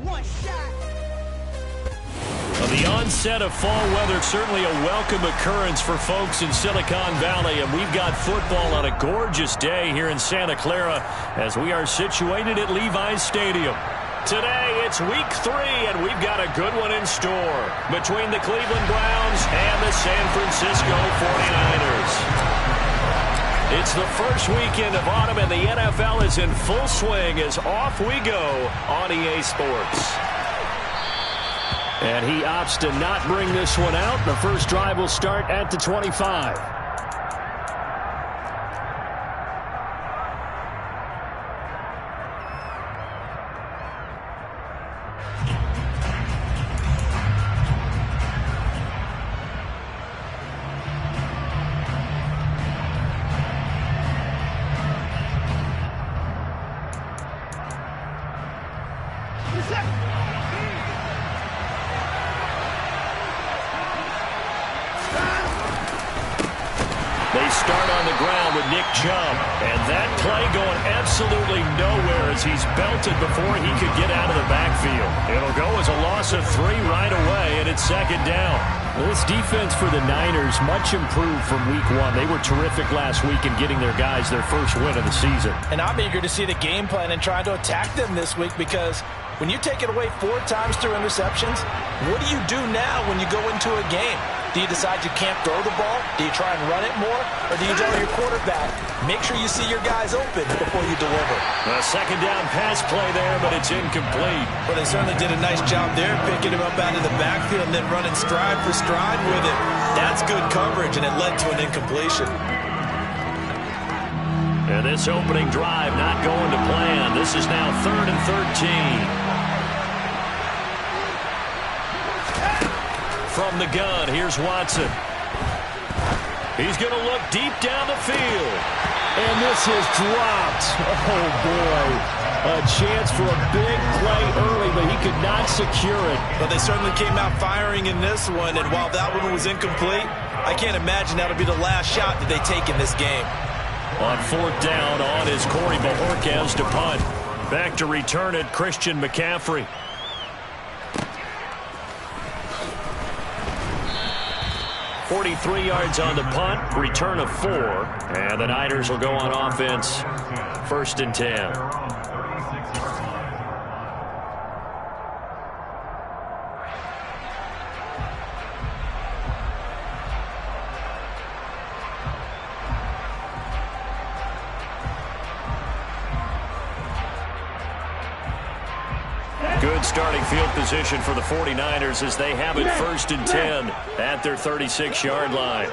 One shot. Well, the onset of fall weather, certainly a welcome occurrence for folks in Silicon Valley, and we've got football on a gorgeous day here in Santa Clara as we are situated at Levi's Stadium. Today, it's week 3, and we've got a good one in store between the Cleveland Browns and the San Francisco 49ers. It's the first weekend of autumn, and the NFL is in full swing as off we go on EA Sports. And he opts to not bring this one out. The first drive will start at the 25. They start on the ground with Nick Chubb, and that play going absolutely nowhere as he's belted before he could get out of the backfield. It'll go as a loss of 3 right away, and it's second down. This defense for the Niners much improved from week 1. They were terrific last week in getting their guys their first win of the season. And I'm eager to see the game plan and try to attack them this week, because when you take it away 4 times through interceptions, what do you do now when you go into a game? Do you decide you can't throw the ball? Do you try and run it more? Or do you tell your quarterback, make sure you see your guys open before you deliver? A second down pass play there, but it's incomplete. Well, they certainly did a nice job there, picking him up out of the backfield and then running stride for stride with it. That's good coverage, and it led to an incompletion. And this opening drive not going to plan. This is now 3rd and 13. From the gun, here's Watson. He's going to look deep down the field. And this is dropped. Oh, boy. A chance for a big play early, but he could not secure it. But they certainly came out firing in this one, and while that one was incomplete, I can't imagine that'll be the last shot that they take in this game. On 4th down, on is Corey Bajorquez to punt. Back to return it, Christian McCaffrey. 43 yards on the punt, return of 4, and the Niners will go on offense, 1st and 10. Good starting field position for the 49ers as they have it 1st and 10 at their 36-yard line.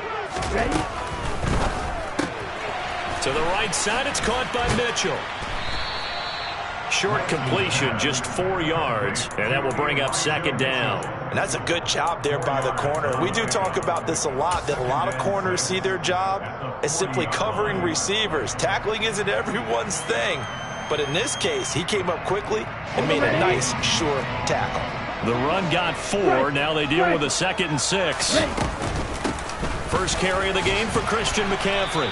To the right side, it's caught by Mitchell. Short completion, just 4 yards, and that will bring up 2nd down. And that's a good job there by the corner. We do talk about this a lot, that a lot of corners see their job as simply covering receivers. Tackling isn't everyone's thing. But in this case, he came up quickly and made a nice, sure tackle. The run got 4. Now they deal with a 2nd and 6. First carry of the game for Christian McCaffrey.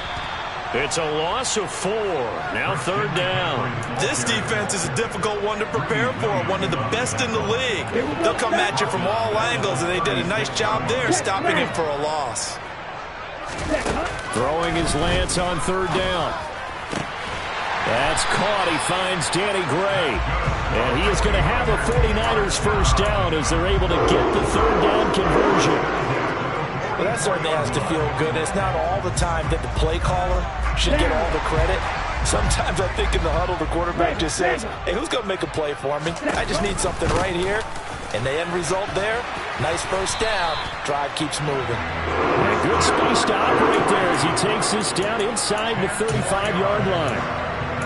It's a loss of 4. Now 3rd down. This defense is a difficult one to prepare for, one of the best in the league. They'll come at you from all angles, and they did a nice job there stopping him for a loss. Throwing his Lance on 3rd down. That's caught. He finds Danny Gray. And he is going to have a 49ers first down as they're able to get the 3rd down conversion. Well, that certainly has to feel good. It's not all the time that the play caller should get all the credit. Sometimes I think in the huddle, the quarterback just says, hey, who's going to make a play for me? I just need something right here. And the end result there, nice first down. Drive keeps moving. And good space to operate there as he takes this down inside the 35-yard line.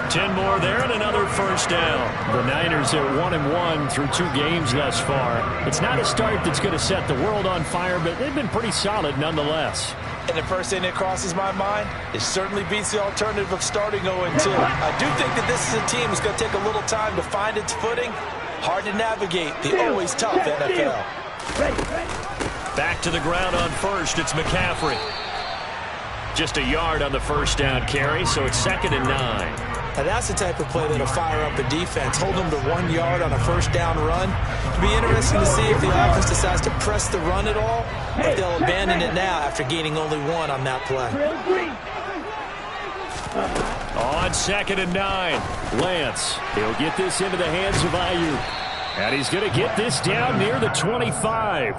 10 more there and another first down. The Niners are 1-1 through 2 games thus far. It's not a start that's going to set the world on fire, but they've been pretty solid nonetheless. And the first thing that crosses my mind, it certainly beats the alternative of starting 0-2. I do think that this is a team that's going to take a little time to find its footing. Hard to navigate the always tough NFL. Back to the ground on first. It's McCaffrey. Just a yard on the first down carry, so it's 2nd and 9. Now that's the type of play that'll fire up a defense. Hold them to 1 yard on a first down run. It'll be interesting to see if the offense decides to press the run at all, or if they'll abandon it now after gaining only 1 on that play. On 2nd and 9, Lance. He'll get this into the hands of Ayuk. And he's going to get this down near the 25.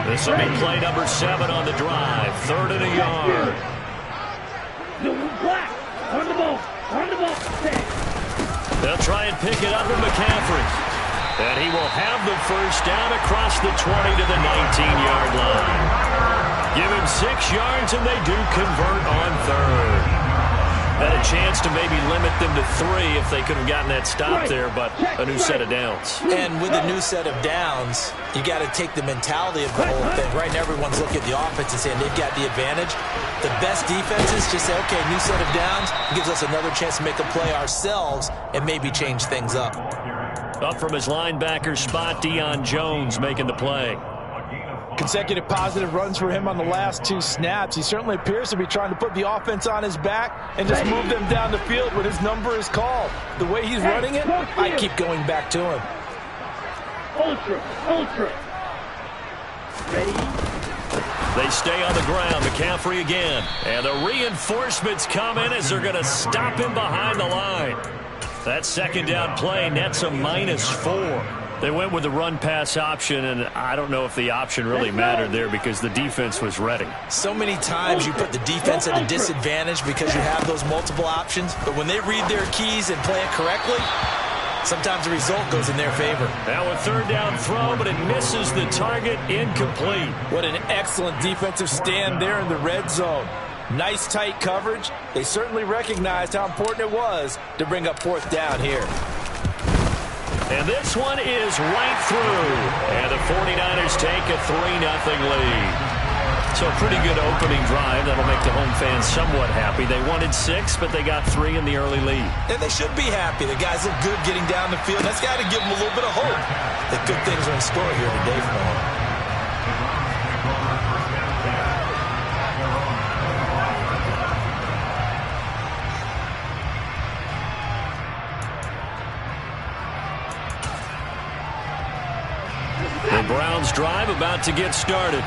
This will be play number 7 on the drive. 3rd and a yard. They'll try and pick it up with McCaffrey. And he will have the first down across the 20 to the 19-yard line. Give him 6 yards, and they do convert on 3rd. Had a chance to maybe limit them to 3 if they could have gotten that stop there, but a new set of downs. And with a new set of downs, you got to take the mentality of the whole thing. Right now, everyone's looking at the offense and saying they've got the advantage. The best defenses just say, okay, new set of downs gives us another chance to make a play ourselves and maybe change things up. Up from his linebacker spot, Deion Jones making the play. Consecutive positive runs for him on the last 2 snaps. He certainly appears to be trying to put the offense on his back and just move them down the field when his number is called. The way he's running it, I keep going back to him. Ultra. Ready? They stay on the ground. McCaffrey again. And the reinforcements come in as they're going to stop him behind the line. That 2nd down play nets a -4. They went with the run-pass option, and I don't know if the option really mattered there because the defense was ready. So many times you put the defense at a disadvantage because you have those multiple options, but when they read their keys and play it correctly, sometimes the result goes in their favor. Now a 3rd down throw, but it misses the target, incomplete. What an excellent defensive stand there in the red zone. Nice tight coverage. They certainly recognized how important it was to bring up 4th down here. And this one is right through. And the 49ers take a 3-0 lead. So a pretty good opening drive. That'll make the home fans somewhat happy. They wanted 6, but they got 3 in the early lead. And they should be happy. The guys look good getting down the field. That's got to give them a little bit of hope that good things are in store here today for them. The Browns drive about to get started.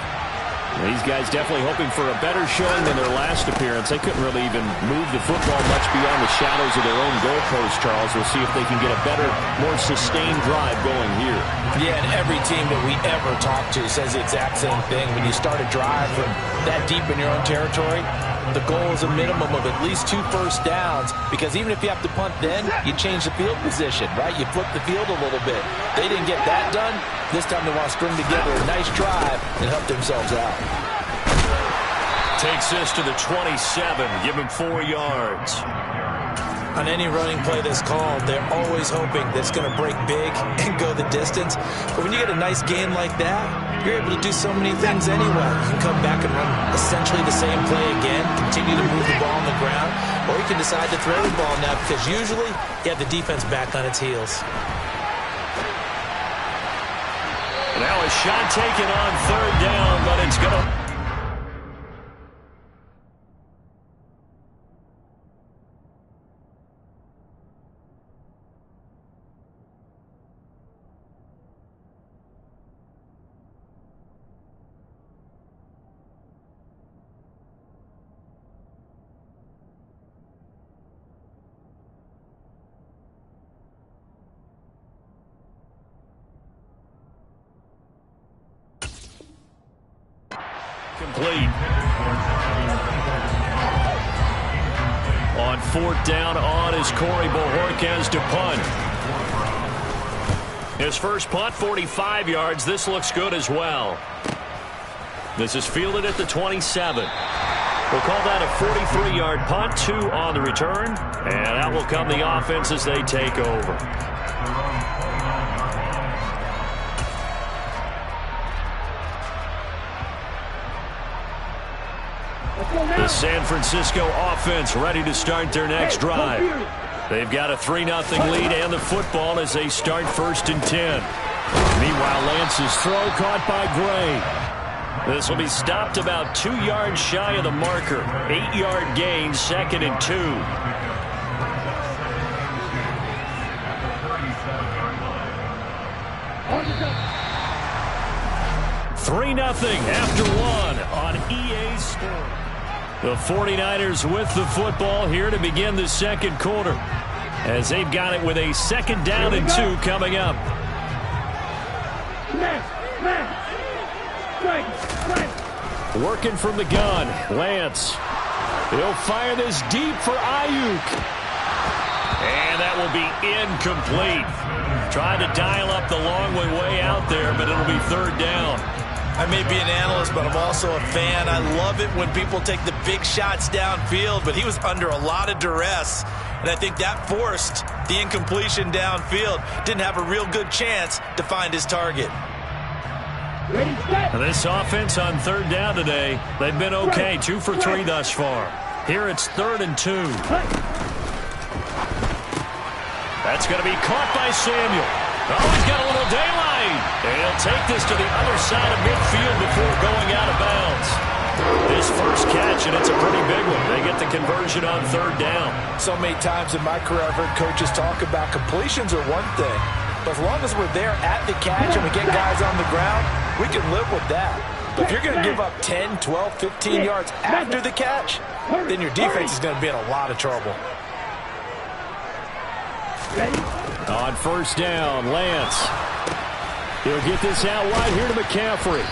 These guys definitely hoping for a better showing than their last appearance. They couldn't really even move the football much beyond the shadows of their own goalpost, Charles. We'll see if they can get a better, more sustained drive going here. Yeah, and every team that we ever talk to says the exact same thing. When you start a drive from that deep in your own territory, the goal is a minimum of at least 2 first downs, because even if you have to punt then, you change the field position, right? You flip the field a little bit. They didn't get that done. This time they want to string together a nice drive and help themselves out. Takes this to the 27. Give him 4 yards. On any running play that's called, they're always hoping that it's going to break big and go the distance. But when you get a nice gain like that, you're able to do so many things anyway. You can come back and run essentially the same play again, continue to move the ball on the ground, or you can decide to throw the ball now because usually you have the defense back on its heels. Now a shot taken on 3rd down, but it's going to... complete. On 4th down, on is Corey Bojorquez to punt. His first punt, 45 yards. This looks good as well. This is fielded at the 27. We'll call that a 43-yard punt, 2 on the return. And that will come the offense as they take over. The San Francisco offense ready to start their next drive. They've got a 3-0 lead and the football as they start 1st and 10. Meanwhile, Lance's throw caught by Gray. This will be stopped about 2 yards shy of the marker. 8-yard gain, 2nd and 2. 3-0 after 1 on EA Sport. The 49ers with the football here to begin the second quarter, as they've got it with a 2nd down and 2 coming up. Working from the gun, Lance. He'll fire this deep for Ayuk. And that will be incomplete. Tried to dial up the long way out there, but it'll be 3rd down. I may be an analyst, but I'm also a fan. I love it when people take the big shots downfield, but he was under a lot of duress, and I think that forced the incompletion downfield. Didn't have a real good chance to find his target. This offense on 3rd down today, they've been okay. 2 for 3 thus far. Here it's 3rd and 2. That's going to be caught by Samuel. Oh, he's got a little daylight. And he'll take this to the other side of midfield before going out of bounds. His first catch, and it's a pretty big one. They get the conversion on 3rd down. So many times in my career, I've heard coaches talk about completions are one thing, but as long as we're there at the catch and we get guys on the ground, we can live with that. But if you're going to give up 10, 12, 15 yards after the catch, then your defense is going to be in a lot of trouble. On 1st down, Lance. He'll get this out wide here to McCaffrey.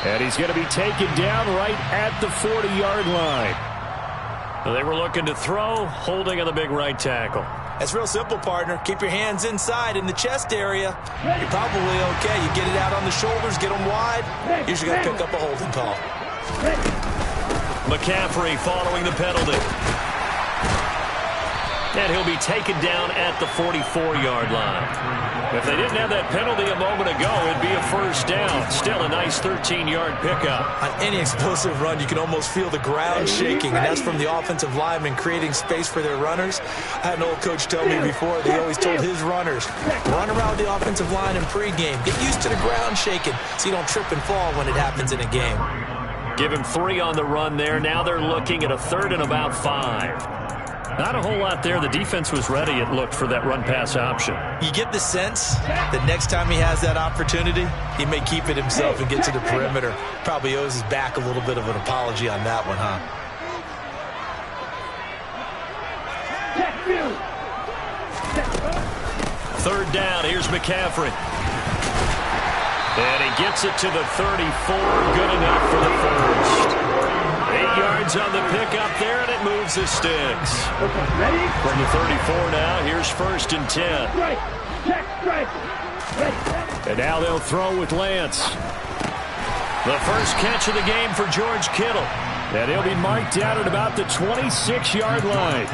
And he's going to be taken down right at the 40-yard line. They were looking to throw, holding on the big right tackle. That's real simple, partner. Keep your hands inside in the chest area. You're probably okay. You get it out on the shoulders, get them wide. Usually going to pick up a holding call. McCaffrey following the penalty. And he'll be taken down at the 44-yard line. If they didn't have that penalty a moment ago, it'd be a 1st down. Still a nice 13-yard pickup. On any explosive run, you can almost feel the ground shaking, and that's from the offensive linemen creating space for their runners. I had an old coach tell me before, they always told his runners, run around the offensive line in pregame. Get used to the ground shaking so you don't trip and fall when it happens in a game. Give him 3 on the run there. Now they're looking at a 3rd and about 5. Not a whole lot there. The defense was ready, it looked, for that run-pass option. You get the sense that next time he has that opportunity, he may keep it himself and get to the perimeter. Probably owes his back a little bit of an apology on that one, huh? Third down. Here's McCaffrey. And he gets it to the 34. Good enough for the first. 8 yards on the pickup there, and it moves the sticks. From the 34 now, here's 1st and 10. And now they'll throw with Lance. The first catch of the game for George Kittle. And he'll be marked down at about the 26-yard line.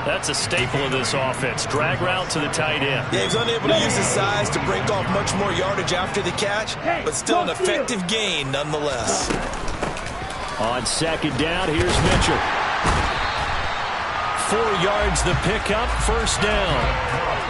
That's a staple of this offense. Drag route to the tight end. Yeah, he's unable to use his size to break off much more yardage after the catch, but still an effective gain nonetheless. On 2nd down, here's Mitchell. 4 yards the pickup, 1st down.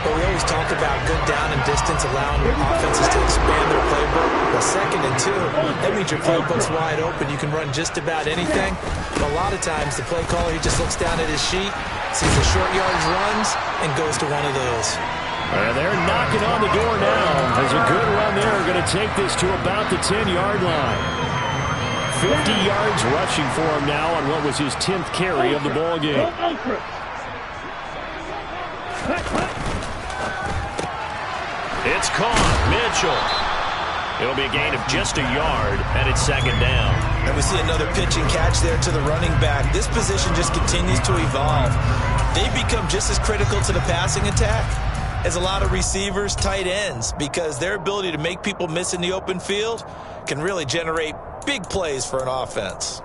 But we always talk about good down and distance, allowing offenses to expand their playbook. Well, 2nd and 2, that means your playbook's wide open. You can run just about anything. But a lot of times, the play caller, he just looks down at his sheet, sees the short yardage runs, and goes to one of those. And they're knocking on the door now. There's a good run there. Going to take this to about the 10-yard line. 50 yards rushing for him now on what was his 10th carry of the ball game. It's caught. Mitchell. It'll be a gain of just a yard, and it's 2nd down. And we see another pitch and catch there to the running back. This position just continues to evolve. They become just as critical to the passing attack as a lot of receivers, tight ends, because their ability to make people miss in the open field can really generate big plays for an offense.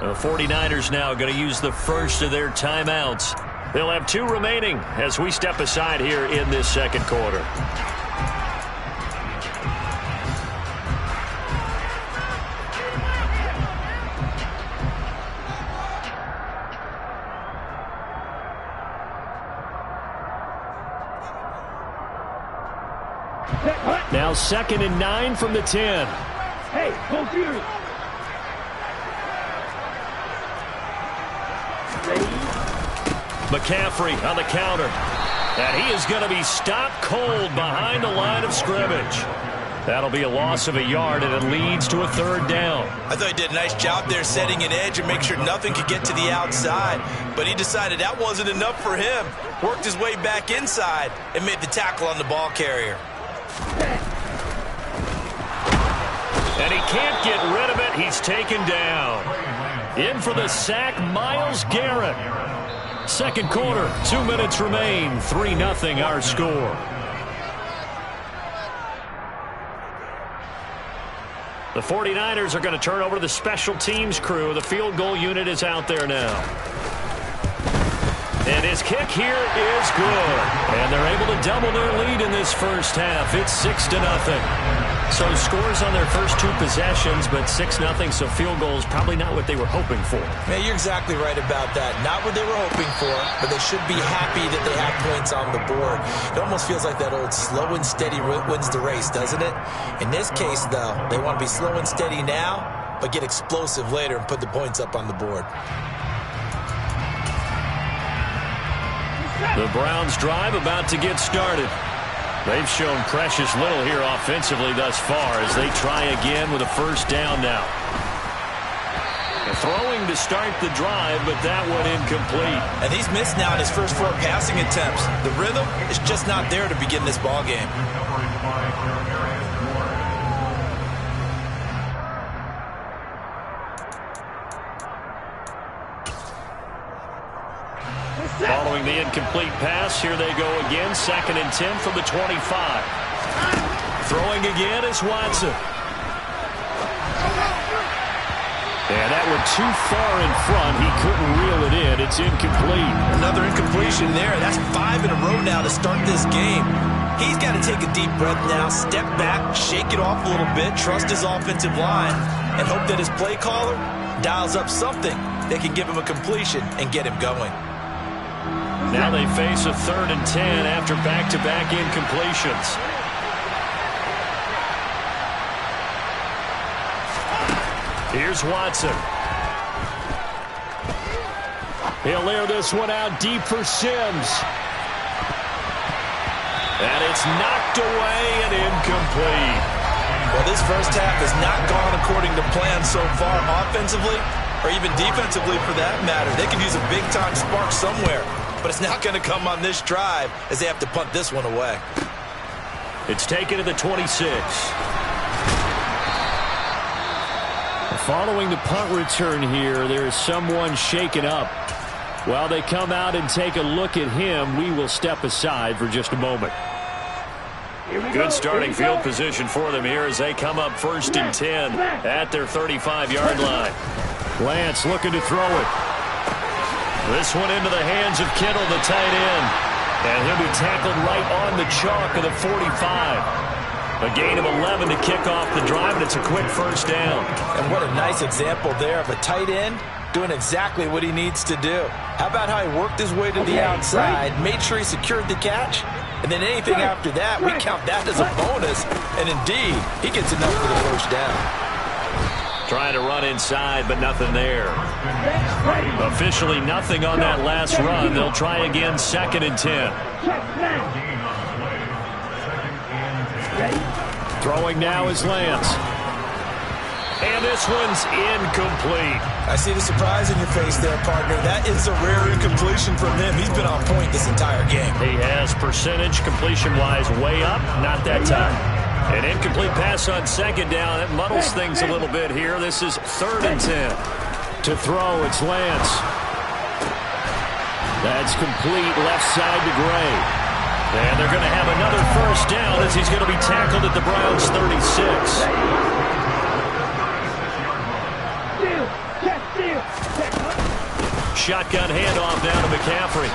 The 49ers now going to use the first of their timeouts. They'll have 2 remaining as we step aside here in this second quarter. Now 2nd and 9 from the 10. Hey, go Fury. McCaffrey on the counter. And he is going to be stopped cold behind the line of scrimmage. That'll be a loss of a yard, and it leads to a 3rd down. I thought he did a nice job there setting an edge and make sure nothing could get to the outside. But he decided that wasn't enough for him. Worked his way back inside and made the tackle on the ball carrier. And he can't get rid of it. He's taken down. In for the sack, Myles Garrett. 2nd quarter, 2 minutes remain. 3-0 our score. The 49ers are going to turn over to the special teams crew. The field goal unit is out there now. And his kick here is good. And they're able to double their lead in this first half. It's 6-0. So scores on their first 2 possessions, but 6-0, so field goals probably not what they were hoping for. Man, you're exactly right about that. Not what they were hoping for, but they should be happy that they have points on the board. It almost feels like that old slow and steady wins the race, doesn't it? In this case, though, they want to be slow and steady now, but get explosive later and put the points up on the board. The Browns drive about to get started. They've shown precious little here offensively thus far as they try again with a 1st down now. Throwing to start the drive, but that one incomplete. And he's missed now in his first 4 passing attempts. The rhythm is just not there to begin this ball game. Following the incomplete pass, here they go again. 2nd and 10 from the 25. Throwing again is Watson. And that one too far in front. He couldn't reel it in. It's incomplete. Another incompletion there. That's 5 in a row now to start this game. He's got to take a deep breath now, step back, shake it off a little bit, trust his offensive line, and hope that his play caller dials up something that can give him a completion and get him going. Now they face a 3rd and 10 after back-to-back incompletions. Here's Watson. He'll air this one out deep for Sims. And it's knocked away and incomplete. Well, this first half has not gone according to plan so far offensively or even defensively for that matter. They could use a big-time spark somewhere, but it's not going to come on this drive as they have to punt this one away. It's taken to the 26. Following the punt return here, there is someone shaken up. While they come out and take a look at him, we will step aside for just a moment. Good starting field position for them here as they come up 1st and 10 at their 35-yard line. Lance looking to throw it. This one into the hands of Kittle, the tight end. And he'll be tackled right on the chalk of the 45. A gain of 11 to kick off the drive, and it's a quick 1st down. And what a nice example there of a tight end doing exactly what he needs to do. How about how he worked his way to the outside, made sure he secured the catch, and then anything after that, we count that as a bonus. And indeed, he gets enough for the 1st down. Trying to run inside, but nothing there. Officially nothing on that last run. They'll try again 2nd and 10. Throwing now is Lance. And this one's incomplete. I see the surprise in your face there, partner. That is a rare incompletion from him. He's been on point this entire game. He has percentage completion-wise way up. Not that time. An incomplete pass on 2nd down. It muddles things a little bit here. This is 3rd and 10. To throw, it's Lance. That's complete left side to Gray. And they're going to have another 1st down as he's going to be tackled at the Browns' 36. Shotgun handoff down to McCaffrey.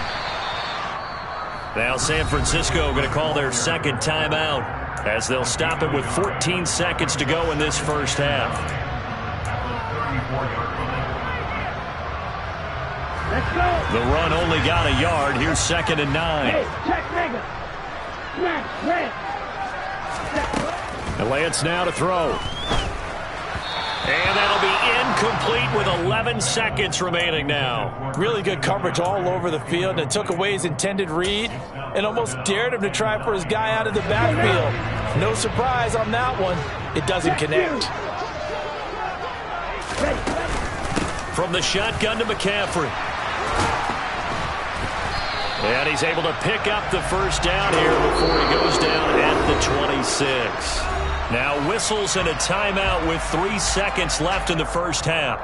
Now San Francisco going to call their 2nd timeout as they'll stop it with 14 seconds to go in this first half. Let's go. The run only got a yard. Here's 2nd and 9. Hey, check nigga. Smash, red. And Lance now to throw. And that'll be incomplete with 11 seconds remaining now. Really good coverage all over the field, and it took away his intended read and almost dared him to try for his guy out of the backfield. No surprise on that one. It doesn't connect. From the shotgun to McCaffrey. And he's able to pick up the first down here before he goes down at the 26. Now whistles and a timeout with 3 seconds left in the first half.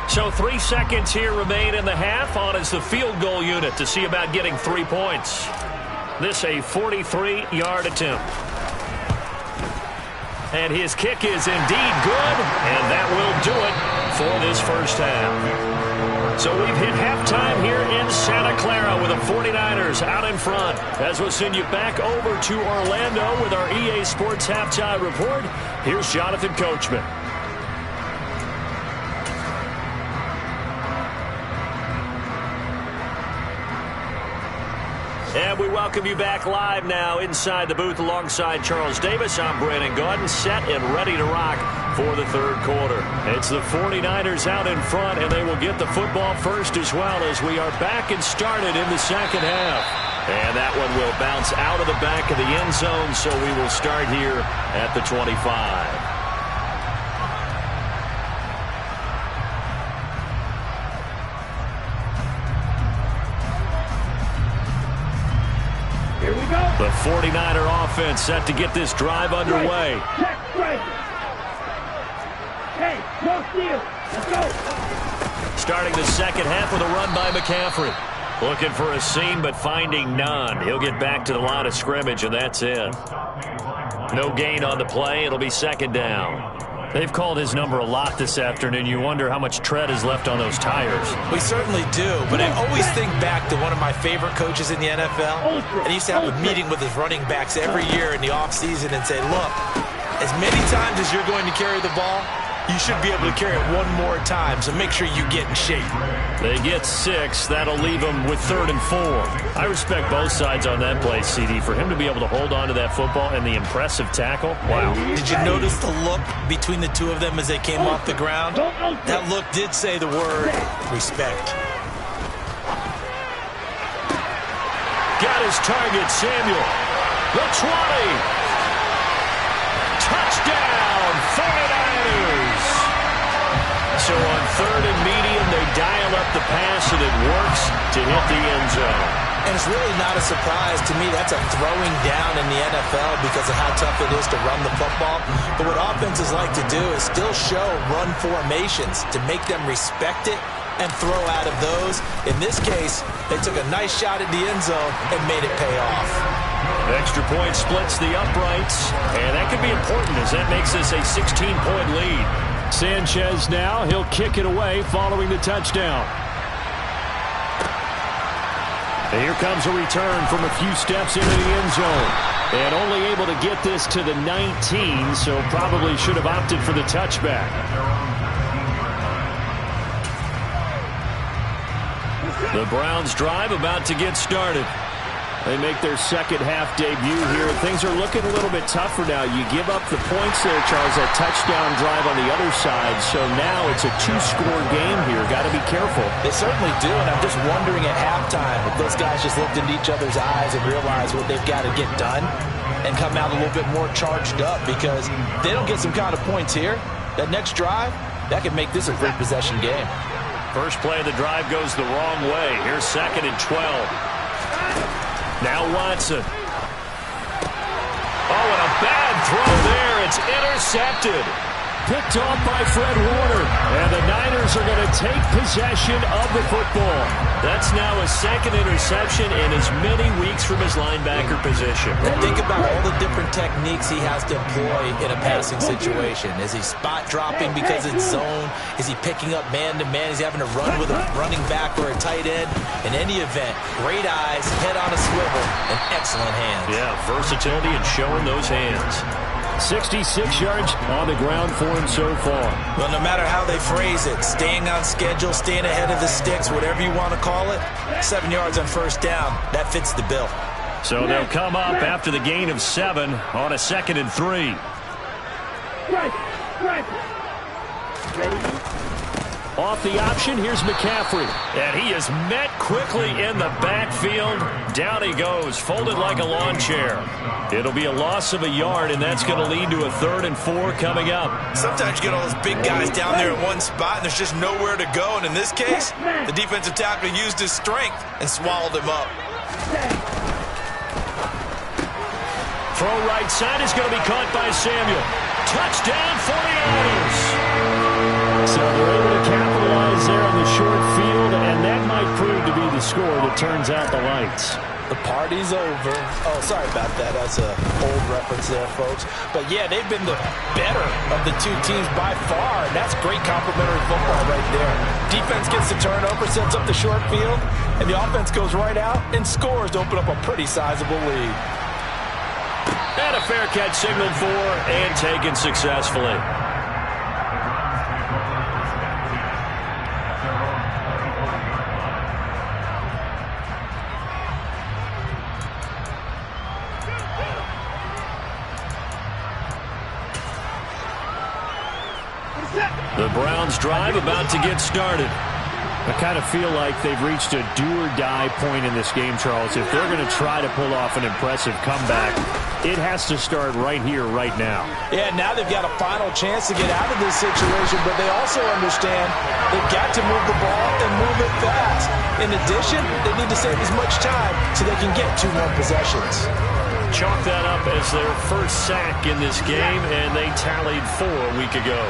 So 3 seconds here remain in the half. On is the field goal unit to see about getting 3 points. This a 43-yard attempt. And his kick is indeed good, and that will do it for this first half. So we've hit halftime here in Santa Clara with the 49ers out in front. As we'll send you back over to Orlando with our EA Sports Halftime Report, here's Jonathan Coachman. And we welcome you back live now inside the booth alongside Charles Davis. I'm Brandon Gaudin, set and ready to rock for the third quarter. It's the 49ers out in front, and they will get the football first as well as we are back and started in the second half. And that one will bounce out of the back of the end zone, so we will start here at the 25. The 49er offense set to get this drive underway. Hey, no steal. Let's go. Starting the second half with a run by McCaffrey. Looking for a seam, but finding none. He'll get back to the line of scrimmage, and that's it. No gain on the play. It'll be second down. They've called his number a lot this afternoon. You wonder how much tread is left on those tires. We certainly do, but I always think back to one of my favorite coaches in the NFL. And he used to have a meeting with his running backs every year in the offseason and say, look, as many times as you're going to carry the ball, you should be able to carry it one more time, so make sure you get in shape. They get 6. That'll leave them with 3rd and 4. I respect both sides on that play, CD. For him to be able to hold on to that football and the impressive tackle, wow. Did you notice the look between the two of them as they came off the ground? That look did say the word respect. Got his target, Samuel. The 20. Touchdown, 49ers. So on 3rd and medium, they dial up the pass, and it works to hit the end zone. And it's really not a surprise to me. That's a throwing down in the NFL because of how tough it is to run the football. But what offenses like to do is still show run formations to make them respect it and throw out of those. In this case, they took a nice shot at the end zone and made it pay off. Extra point splits the uprights, and that could be important as that makes this a 16-point lead. Sanchez now, he'll kick it away following the touchdown. And here comes a return from a few steps into the end zone. And only able to get this to the 19, so probably should have opted for the touchback. The Browns drive about to get started. They make their second half debut here. Things are looking a little bit tougher now. You give up the points there, Charles, that touchdown drive on the other side. So now it's a 2-score game here. Got to be careful. They certainly do, and I'm just wondering at halftime if those guys just looked into each other's eyes and realized what they've got to get done and come out a little bit more charged up, because if they don't get some kind of points here, that next drive, that could make this a free possession game. First play of the drive goes the wrong way. Here's 2nd and 12. Now Watson. Oh, and a bad throw there. It's intercepted. Picked off by Fred Warner. And the Niners are going to take possession of the football. That's now a 2nd interception in as many weeks from his linebacker position. And think about all the different techniques he has to employ in a passing situation. Is he spot dropping because it's zone? Is he picking up man-to-man? Is he having to run with a running back or a tight end? In any event, great eyes, head on a swivel, and excellent hands. Yeah, versatility and showing those hands. 66 yards on the ground for him so far. Well, no matter how they phrase it, staying on schedule, staying ahead of the sticks, whatever you want to call it, 7 yards on first down, that fits the bill. So they'll come up after the gain of 7 on a 2nd and 3. Off the option, here's McCaffrey. And he is met quickly in the backfield. Down he goes, folded like a lawn chair. It'll be a loss of a yard, and that's going to lead to a 3rd and 4 coming up. Sometimes you get all those big guys down there in one spot, and there's just nowhere to go. And in this case, the defensive tackle used his strength and swallowed him up. Throw right side is going to be caught by Samuel. Touchdown, 49ers. So they're able to capitalize there on the short field, and that might prove to be the score that turns out the lights. The party's over. Oh, sorry about that. That's an old reference there, folks. But, yeah, they've been the better of the two teams by far, and that's great complimentary football right there. Defense gets the turnover, sets up the short field, and the offense goes right out and scores to open up a pretty sizable lead. And a fair catch signaled for and taken successfully. The Browns drive about to get started. I kind of feel like they've reached a do-or-die point in this game, Charles. If they're going to try to pull off an impressive comeback, it has to start right here, right now. Yeah, now they've got a final chance to get out of this situation, but they also understand they've got to move the ball and move it fast. In addition, they need to save as much time so they can get 2 more possessions. Chalk that up as their first sack in this game, and they tallied 4 a week ago.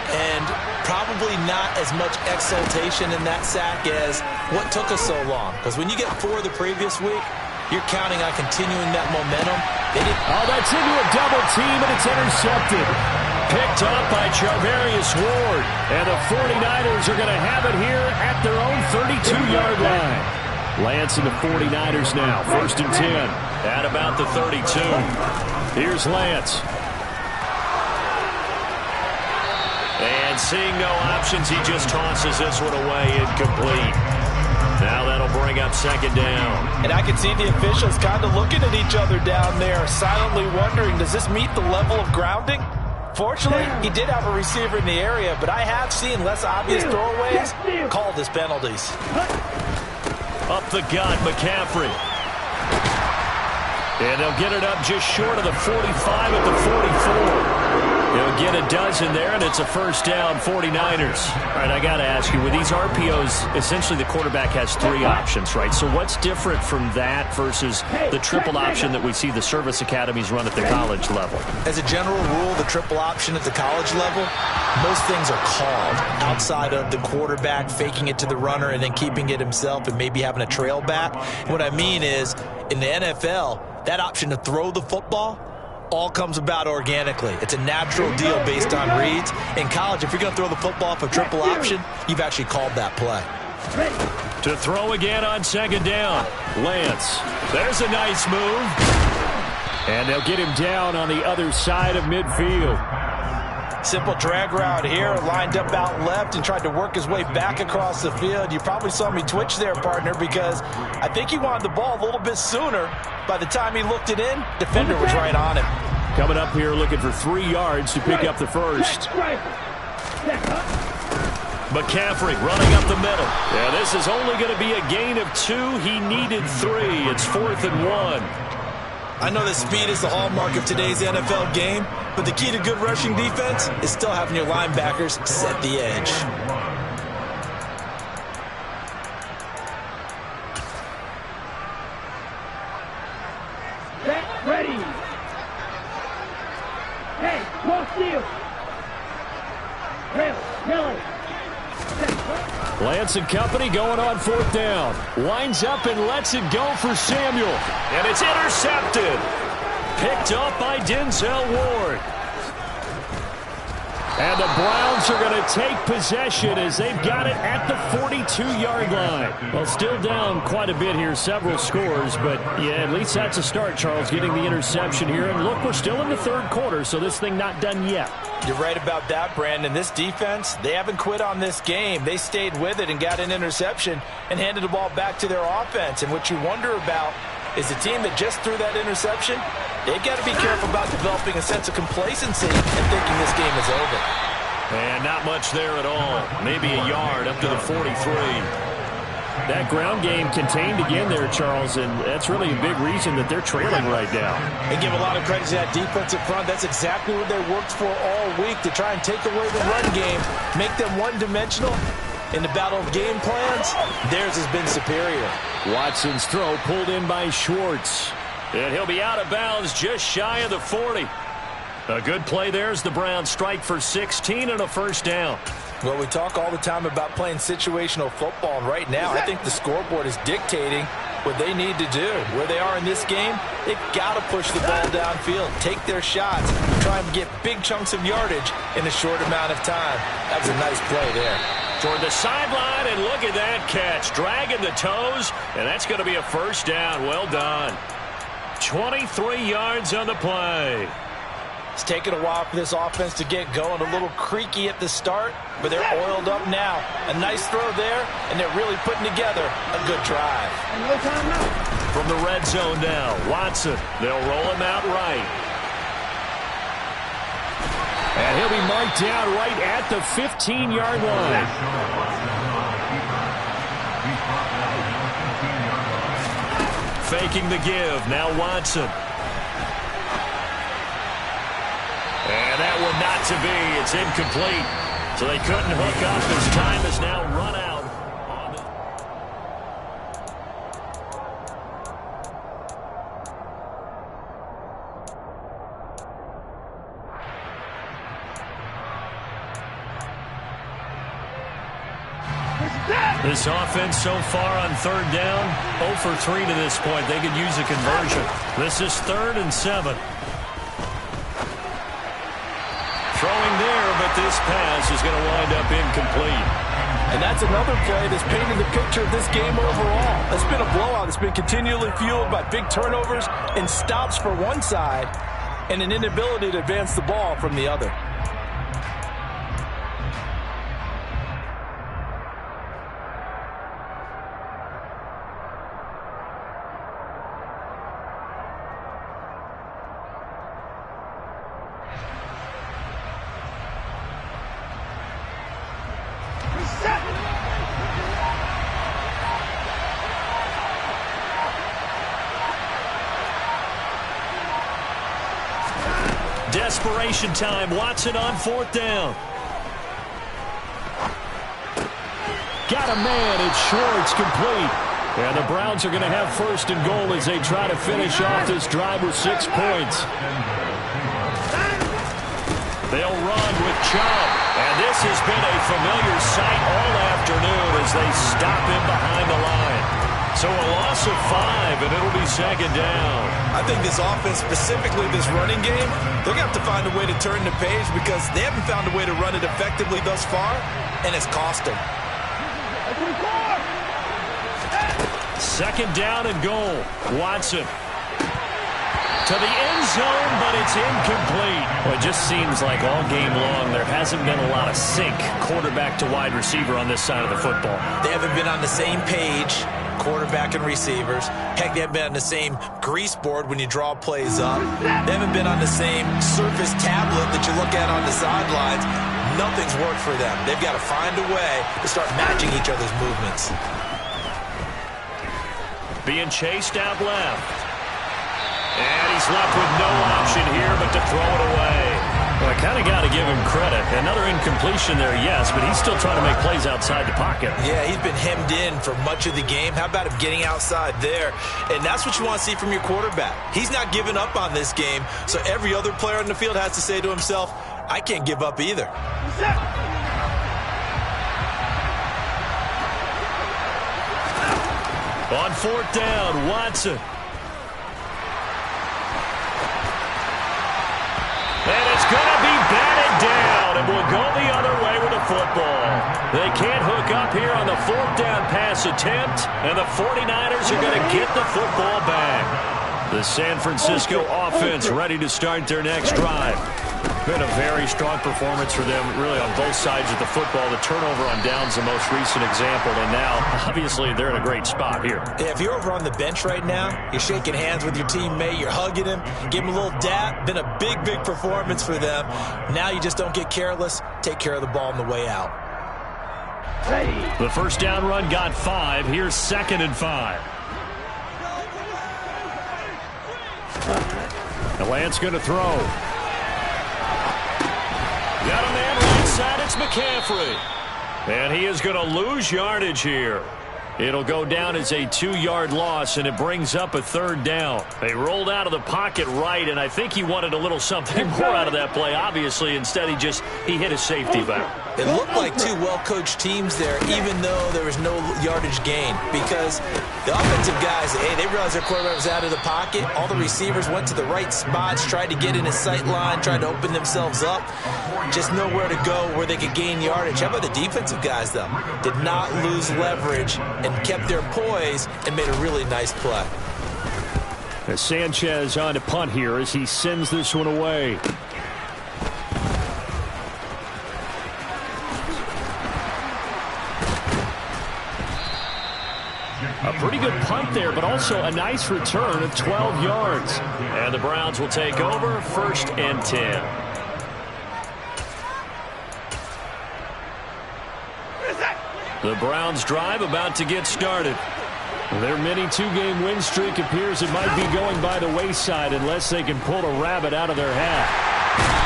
And probably not as much exultation in that sack as what took us so long. Because when you get 4 the previous week, you're counting on continuing that momentum. Oh, that's into a double team, and it's intercepted. Picked up by Charvarius Ward. And the 49ers are going to have it here at their own 32-yard line. Lance and the 49ers now, 1st and 10. At about the 32. Here's Lance. And seeing no options, he just tosses this one away incomplete. Now that'll bring up 2nd down. And I can see the officials kind of looking at each other down there, silently wondering, does this meet the level of grounding? Fortunately, he did have a receiver in the area, but I have seen less obvious throwaways called as penalties. Up the gut, McCaffrey. And they'll get it up just short of the 45 at the 44. They'll get a dozen there, and it's a 1st down, 49ers. All right, I got to ask you, with these RPOs, essentially the quarterback has 3 options, right? So what's different from that versus the triple option that we see the service academies run at the college level? As a general rule, the triple option at the college level, most things are called outside of the quarterback faking it to the runner and then keeping it himself and maybe having a trail back. What I mean is, in the NFL, that option to throw the football all comes about organically. It's a natural deal based on reads. In college, if you're going to throw the football for triple option, you've actually called that play. To throw again on 2nd down. Lance. There's a nice move. And they'll get him down on the other side of midfield. Simple drag route here, lined up out left and tried to work his way back across the field. You probably saw me twitch there, partner, because I think he wanted the ball a little bit sooner. By the time he looked it in, defender was right on him. Coming up here looking for 3 yards to pick up the 1st. McCaffrey running up the middle. Yeah, this is only going to be a gain of 2. He needed 3. It's 4th and 1. I know that speed is the hallmark of today's NFL game, but the key to good rushing defense is still having your linebackers set the edge. Ready. Hey, no steal. Miller. Lance and company going on 4th down. Winds up and lets it go for Samuel. And it's intercepted. Picked up by Denzel Ward. And the Browns are going to take possession as they've got it at the 42-yard line. Well, still down quite a bit here, several scores, but yeah, at least that's a start, Charles, getting the interception here. And look, we're still in the 3rd quarter, so this thing not done yet. You're right about that, Brandon. This defense, they haven't quit on this game. They stayed with it and got an interception and handed the ball back to their offense. And what you wonder about is the team that just threw that interception. They've got to be careful about developing a sense of complacency and thinking this game is over. And not much there at all. Maybe a yard up to the 43. That ground game contained again there, Charles, and that's really a big reason that they're trailing right now. They give a lot of credit to that defensive front. That's exactly what they worked for all week, to try and take away the run game, make them one-dimensional. In the battle of game plans, theirs has been superior. Watson's throw pulled in by Schwartz. And he'll be out of bounds just shy of the 40. A good play there as the Browns strike for 16 and a first down. Well, we talk all the time about playing situational football, and right now I think the scoreboard is dictating what they need to do. Where they are in this game, they've got to push the ball downfield, take their shots, try and get big chunks of yardage in a short amount of time. That was a nice play there. Toward the sideline, and look at that catch. Dragging the toes, and that's going to be a first down. Well done. 23 yards on the play. It's taken a while for this offense to get going. A little creaky at the start, but they're oiled up now. A nice throw there, and they're really putting together a good drive. From the red zone now, Watson. They'll roll him out right. And he'll be marked down right at the 15-yard line. Faking the give. Now Watson. And that one not to be. It's incomplete. So they couldn't hook up. His time is now run out. This offense so far on third down, 0 for 3 to this point. They could use a conversion. This is 3rd and 7. Throwing there, but this pass is going to wind up incomplete. And that's another play that's painted the picture of this game overall. It's been a blowout. It's been continually fueled by big turnovers and stops for one side and an inability to advance the ball from the other. Desperation time. Watson on 4th down. Got a man. It's Schwartz, complete. And the Browns are going to have 1st and goal as they try to finish off this drive with 6 points. They'll run with Chubb. And this has been a familiar sight all afternoon as they stop him behind the line. So a loss of 5, and it'll be 2nd down. I think this offense, specifically this running game, they're going to have to find a way to turn the page because they haven't found a way to run it effectively thus far, and it's cost them. 2nd down and goal. Watson to the end zone, but it's incomplete. Well, it just seems like all game long there hasn't been a lot of sync quarterback to wide receiver on this side of the football. They haven't been on the same page, quarterback and receivers. Heck, they haven't been on the same grease board when you draw plays up. They haven't been on the same surface tablet that you look at on the sidelines. Nothing's worked for them. They've got to find a way to start matching each other's movements. Being chased out left. And he's left with no option here but to throw it away. Well, I kind of got to give him credit. Another incompletion there, yes, but he's still trying to make plays outside the pocket. Yeah, he's been hemmed in for much of the game. How about him getting outside there? And that's what you want to see from your quarterback. He's not giving up on this game, so every other player on the field has to say to himself, I can't give up either. On 4th down, Watson. And it's going to be batted down, and we'll go the other way with the football. They can't hook up here on the 4th down pass attempt, and the 49ers are going to get the football back. The San Francisco offense ready to start their next drive. been a very strong performance for them, really, on both sides of the football. The turnover on downs, the most recent example, and now, obviously, they're in a great spot here. Yeah, if you're over on the bench right now, you're shaking hands with your teammate, you're hugging him, give him a little dap. Been a big, big performance for them. Now you just don't get careless. Take care of the ball on the way out. The first down run got 5. Here's 2nd and 5. And Lance going to throw. Got a man right side. It's McCaffrey. And he is going to lose yardage here. It'll go down as a 2-yard loss, and it brings up a 3rd down. They rolled out of the pocket right, and I think he wanted a little something more out of that play. Obviously, instead he hit his safety back. It looked like two well-coached teams there, even though there was no yardage gain, because the offensive guys, they realized their quarterback was out of the pocket. All the receivers went to the right spots, tried to get in his sight line, tried to open themselves up. Just nowhere to go where they could gain yardage. How about the defensive guys, though? Did not lose leverage and kept their poise and made a really nice play. As Sanchez on to punt here as he sends this one away. A pretty good punt there, but also a nice return of 12 yards. And the Browns will take over, 1st and 10. The Browns drive about to get started. Their mini 2-game win streak appears it might be going by the wayside unless they can pull a rabbit out of their hat.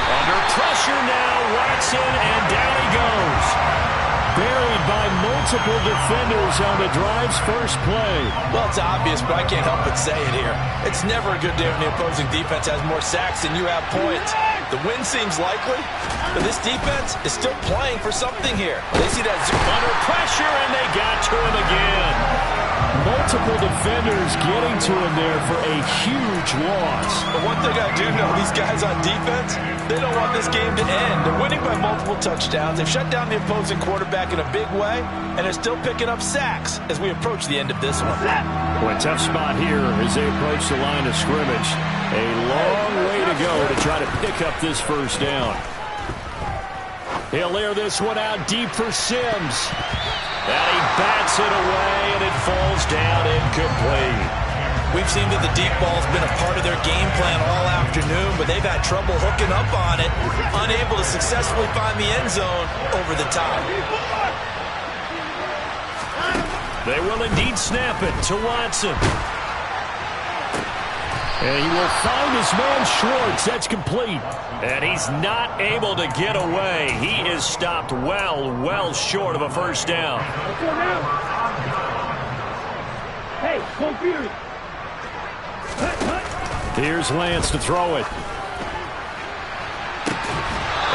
Under pressure now, Watson, and down he goes. Buried by multiple defenders on the drive's first play. Well, it's obvious, but I can't help but say it here. It's never a good day when the opposing defense has more sacks than you have points. The win seems likely, but this defense is still playing for something here. They see that under pressure, and they got to him again. Multiple defenders getting to him there for a huge loss. But one thing I do know, these guys on defense, they don't want this game to end. They're winning by multiple touchdowns. They've shut down the opposing quarterback in a big way, and they're still picking up sacks as we approach the end of this one. Well, a tough spot here as they approach the line of scrimmage. A long way to go to try to pick up this first down. He'll air this one out deep for Sims. And he bats it away, and it falls down incomplete. We've seen that the deep ball's been a part of their game plan all afternoon, but they've had trouble hooking up on it, unable to successfully find the end zone over the top. They will indeed snap it to Watson. And he will find his man Schwartz. That's complete. And he's not able to get away. He is stopped well short of a first down. Hey, go Fury. Here's Lance to throw it.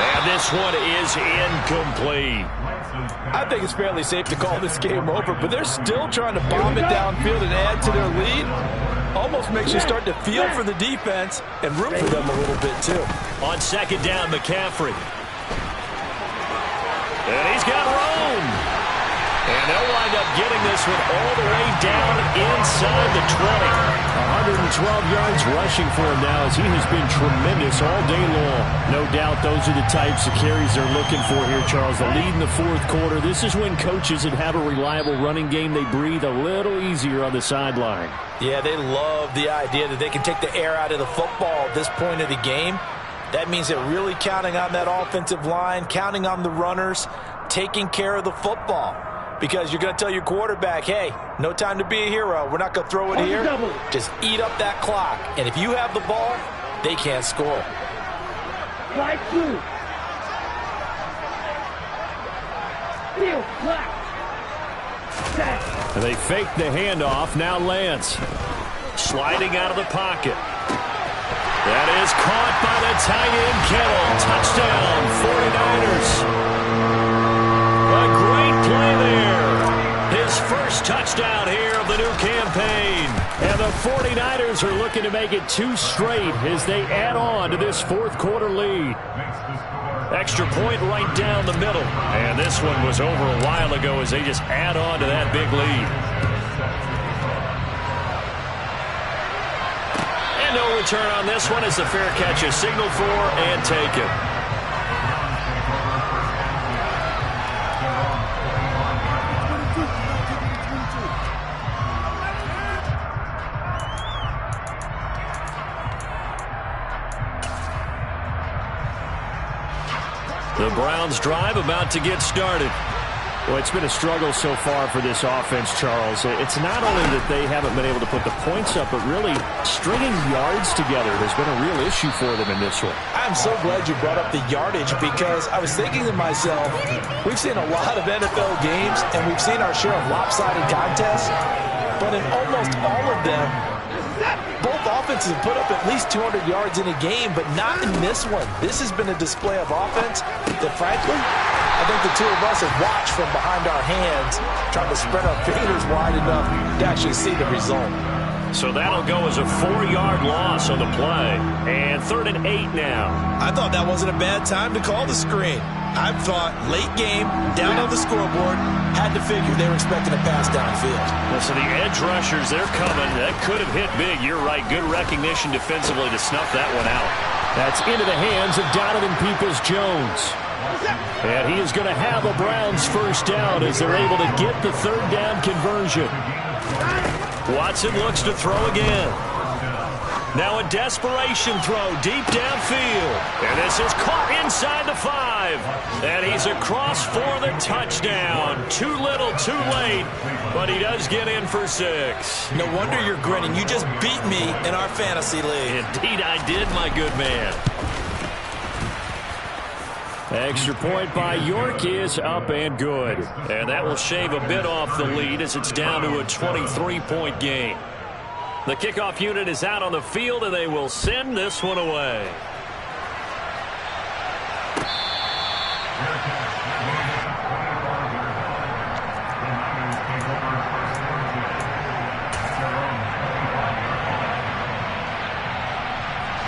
And this one is incomplete. I think it's fairly safe to call this game over, but they're still trying to bomb it downfield and add to their lead. Almost makes you start to feel for the defense and root for them a little bit, too. On 2nd down, McCaffrey. And he's got room. And they'll wind up getting this one all the way down inside the 20. 112 yards rushing for him now as he has been tremendous all day long. No doubt those are the types of carries they're looking for here, Charles. The lead in the 4th quarter. This is when coaches that have a reliable running game, they breathe a little easier on the sideline. Yeah, they love the idea that they can take the air out of the football at this point of the game. That means they're really counting on that offensive line, counting on the runners, taking care of the football. Because you're going to tell your quarterback, hey, no time to be a hero. We're not going to throw it here. Just eat up that clock. And if you have the ball, they can't score. Slide through. Field, flat. And they fake the handoff. Now Lance. Sliding out of the pocket. That is caught by the tight end, Kittle. Touchdown, 49ers. A great play there. His first touchdown here of the new campaign. And the 49ers are looking to make it 2 straight as they add on to this 4th quarter lead. Extra point right down the middle. And this one was over a while ago as they just add on to that big lead. And no return on this one as the fair catch is signaled for and taken. The Browns drive about to get started. Well, it's been a struggle so far for this offense, Charles. It's not only that they haven't been able to put the points up, but really stringing yards together has been a real issue for them in this one. I'm so glad you brought up the yardage because I was thinking to myself, we've seen a lot of NFL games and we've seen our share of lopsided contests, but in almost all of them, both offenses have put up at least 200 yards in a game, but not in this one. This has been a display of offense that, frankly, I think the two of us have watched from behind our hands, trying to spread our fingers wide enough to actually see the result. So that'll go as a 4-yard loss on the play. And 3rd and 8 now. I thought that wasn't a bad time to call the screen. I thought late game, down on the scoreboard, had to figure they were expecting a pass downfield. So the edge rushers, they're coming. That could have hit big. You're right. Good recognition defensively to snuff that one out. That's into the hands of Donovan Peoples-Jones. And he is going to have a Browns first down as they're able to get the 3rd down conversion. Watson looks to throw again. Now a desperation throw deep downfield. And this is caught inside the 5. And he's across for the touchdown. Too little, too late. But he does get in for 6. No wonder you're grinning. You just beat me in our fantasy league. Indeed I did, my good man. Extra point by York is up and good. And that will shave a bit off the lead as it's down to a 23-point game. The kickoff unit is out on the field, and they will send this one away.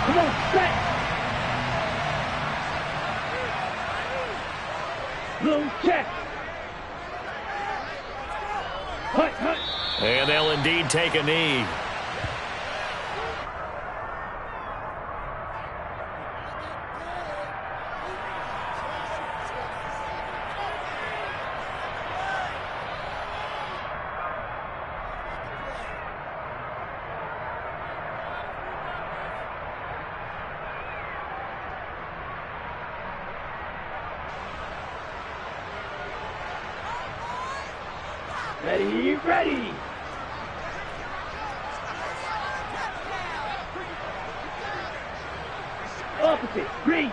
Come on, set. Little check. Hut, hut. And they'll indeed take a knee. Ready, ready. Opposite, green.